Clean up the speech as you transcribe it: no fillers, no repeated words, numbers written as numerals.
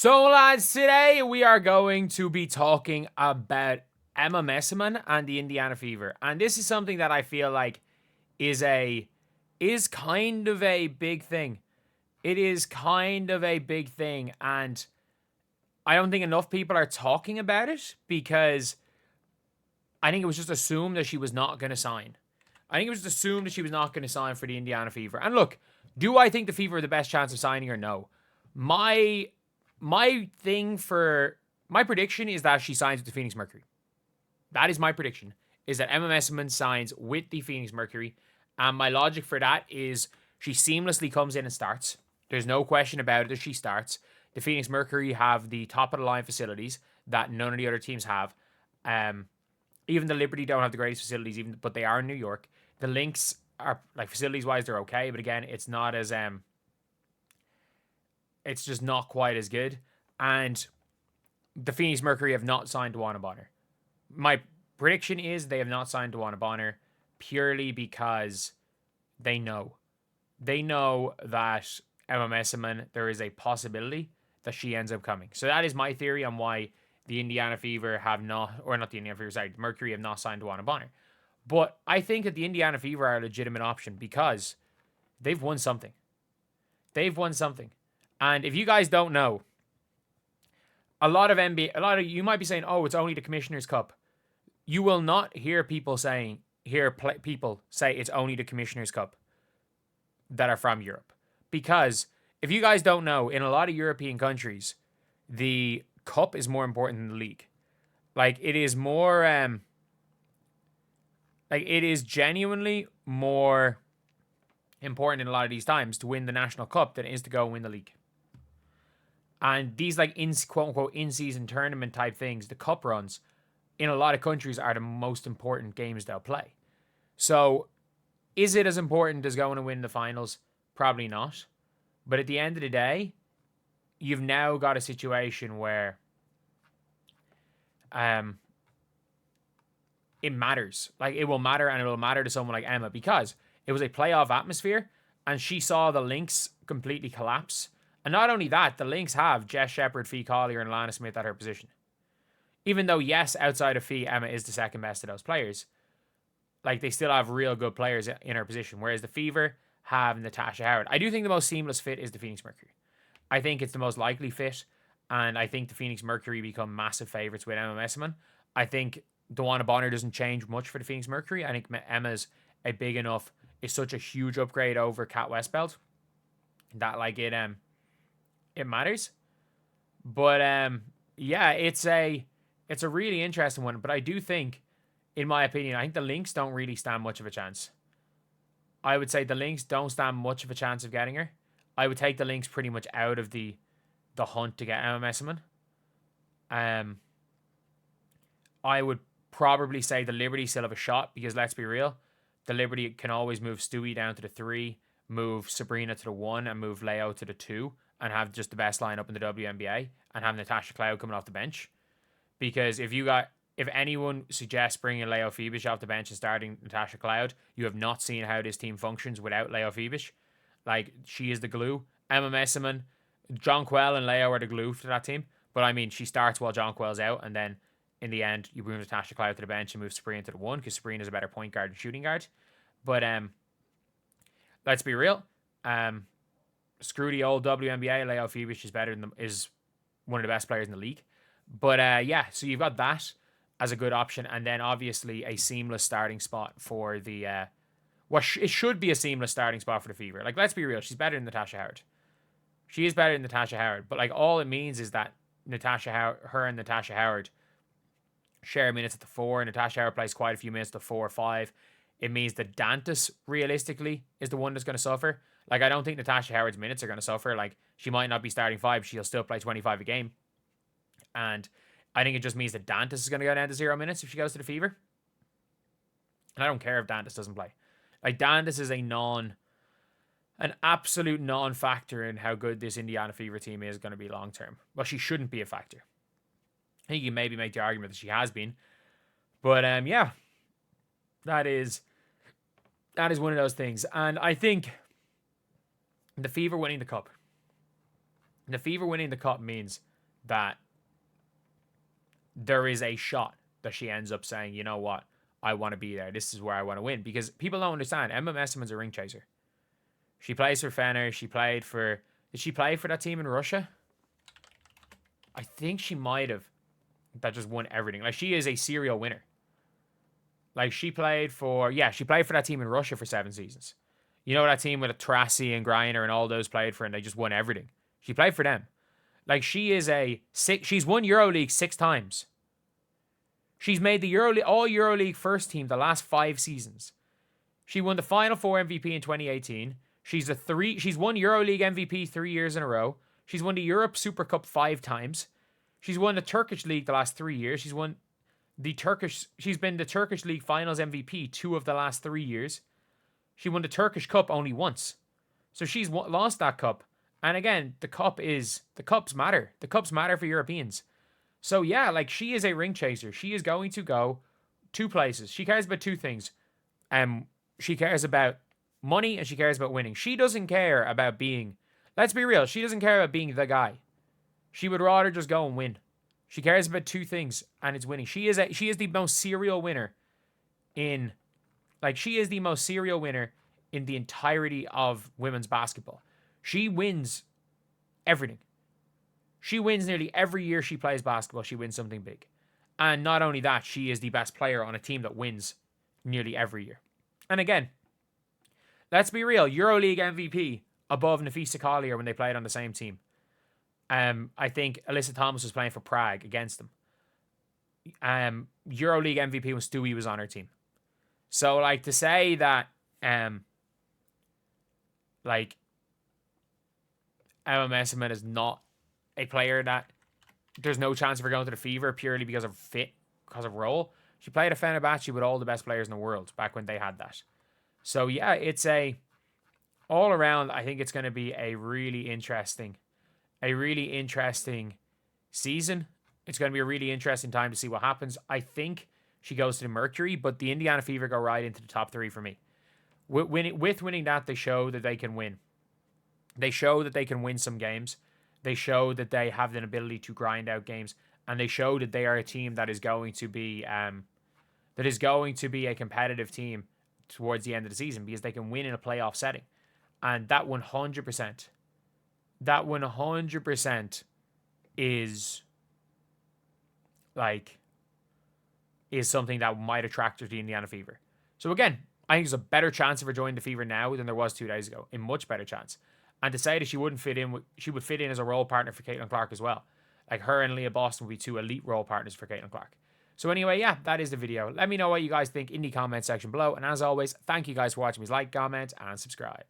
So, lads, today we are going to be talking about Emma Meesseman and the Indiana Fever. And this is something that I feel like is kind of a big thing. It is kind of a big thing, and I don't think enough people are talking about it because I think it was just assumed that she was not going to sign. I think it was just assumed that she was not going to sign for the Indiana Fever. And look, do I think the Fever are the best chance of signing her? No. My prediction is that she signs with the Phoenix Mercury. That is my prediction, is that Emma Meesseman signs with the Phoenix Mercury. And my logic for that is she seamlessly comes in and starts. There's no question about it that she starts. The Phoenix Mercury have the top of the line facilities that none of the other teams have. Even the Liberty don't have the greatest facilities, but they are in New York. The Lynx are, like, facilities wise, they're okay, but again, it's not as it's just not quite as good. And the Phoenix Mercury have not signed DeWanna Bonner. My prediction is they have not signed DeWanna Bonner purely because they know that Emma Meesseman, there is a possibility that she ends up coming. So that is my theory on why the Indiana Fever have not, or not the Indiana Fever, sorry, the Mercury have not signed DeWanna Bonner. But I think that the Indiana Fever are a legitimate option because they've won something. And if you guys don't know, a lot of you might be saying, "Oh, it's only the Commissioner's Cup." You will not hear people say it's only the Commissioner's Cup that are from Europe, because if you guys don't know, in a lot of European countries, the cup is more important than the league. Like, it is more, it is genuinely more important in a lot of these times to win the national cup than it is to go and win the league. And these, like, quote unquote in-season tournament type things, the cup runs, in a lot of countries are the most important games they'll play. So, is it as important as going to win the finals? Probably not. But at the end of the day, you've now got a situation where it matters. Like, it will matter, and it will matter to someone like Emma because it was a playoff atmosphere, and she saw the Lynx completely collapse. And not only that, the Lynx have Jess Shepherd, Fee Collier, and Lana Smith at her position. Even though, yes, outside of Fee, Emma is the second best of those players, like, they still have real good players in her position. Whereas the Fever have Natasha Howard. I do think the most seamless fit is the Phoenix Mercury. I think it's the most likely fit, and I think the Phoenix Mercury become massive favourites with Emma Meesseman. I think DeWanna Bonner doesn't change much for the Phoenix Mercury. I think Emma's is such a huge upgrade over Kat Westbelt that, like, it matters. But yeah, it's a really interesting one. But I do think, in my opinion, I think the Lynx don't really stand much of a chance. I would say the Lynx don't stand much of a chance of getting her. I would take the Lynx pretty much out of the hunt to get Emma Meesseman. I would probably say the Liberty still have a shot because, let's be real, the Liberty can always move Stewie down to the 3, move Breanna to the 1, and move Leo to the 2, and have just the best lineup in the WNBA, and have Natasha Cloud coming off the bench. Because if anyone suggests bringing Leo Phoebus off the bench and starting Natasha Cloud, you have not seen how this team functions without Leo Phoebus. Like, she is the glue. Emma Meesseman, John Quell and Leo are the glue for that team. But I mean, she starts while John Quell's out, and then in the end, you move Natasha Cloud to the bench and move Breanna to the 1 because Breanna is a better point guard and shooting guard. But let's be real. Screw the old WNBA. Leo Phoebus is one of the best players in the league. But yeah, so you've got that as a good option, and then obviously a seamless starting spot for the it should be a seamless starting spot for the Fever. Like, let's be real, she's better than Natasha Howard. She is better than Natasha Howard, but, like, all it means is that her and Natasha Howard share minutes at the 4. Natasha Howard plays quite a few minutes at the 4 or 5. It means that Dantas realistically is the one that's going to suffer. Like, I don't think Natasha Howard's minutes are going to suffer. Like, she might not be starting 5, she'll still play 25 a game. And I think it just means that Dantas is going to go down to 0 minutes if she goes to the Fever. And I don't care if Dantas doesn't play. Like, Dantas is an absolute non-factor in how good this Indiana Fever team is going to be long term. Well, she shouldn't be a factor. I think you maybe make the argument that she has been. But yeah, that is one of those things. And I think the Fever winning the cup The Fever winning the cup means that there is a shot that she ends up saying, you know what, I want to be there. This is where I want to win. Because people don't understand, Emma Meesseman's a ring chaser. She plays for Fener. She played for... Did she play for that team in Russia? I think she might have. That just won everything. Like, she is a serial winner. Like, she played for... Yeah, she played for that team in Russia for 7 seasons. You know that team with Taurasi and Breanna and all those played for, and they just won everything. She played for them. Like, she is a... She's won EuroLeague 6 times. She's made the all EuroLeague first team the last 5 seasons. She won the Final Four MVP in 2018. She's won EuroLeague MVP 3 years in a row. She's won the Europe Super Cup 5 times. She's won the Turkish League the last 3 years. She's been the Turkish League Finals MVP 2 of the last 3 years. She won the Turkish Cup only once. So she's lost that cup. And again, the cups matter. The cups matter for Europeans. So yeah, like, she is a ring chaser. She is going to go 2 places. She cares about 2 things. She cares about money and she cares about winning. She doesn't care about being, let's be real, she doesn't care about being the guy. She would rather just go and win. She cares about 2 things, and it's winning. She is the most serial winner in the entirety of women's basketball. She wins everything. She wins nearly every year she plays basketball. She wins something big. And not only that, she is the best player on a team that wins nearly every year. And again, let's be real, EuroLeague MVP above Nafisa Collier when they played on the same team. I think Alyssa Thomas was playing for Prague against them. EuroLeague MVP when Stewie was on her team. So, like, to say that, like, Emma Meesseman is not a player that there's no chance of her going to the Fever purely because of fit, because of role. She played at Fenerbahce with all the best players in the world back when they had that. So, yeah, it's all around, I think it's going to be a really interesting season. It's going to be a really interesting time to see what happens. I think she goes to the Mercury, but the Indiana Fever go right into the top 3 for me. With winning that, they show that they can win. They show that they can win some games. They show that they have an ability to grind out games, and they show that they are a team that is going to be a competitive team towards the end of the season because they can win in a playoff setting. And that 100% is something that might attract her to the Indiana Fever. So again, I think there's a better chance of her joining the Fever now than there was 2 days ago. A much better chance. And to say that she would fit in as a role partner for Caitlin Clark as well. Like, her and Leah Boston would be 2 elite role partners for Caitlin Clark. So anyway, yeah, that is the video. Let me know what you guys think in the comment section below. And as always, thank you guys for watching. Please like, comment, and subscribe.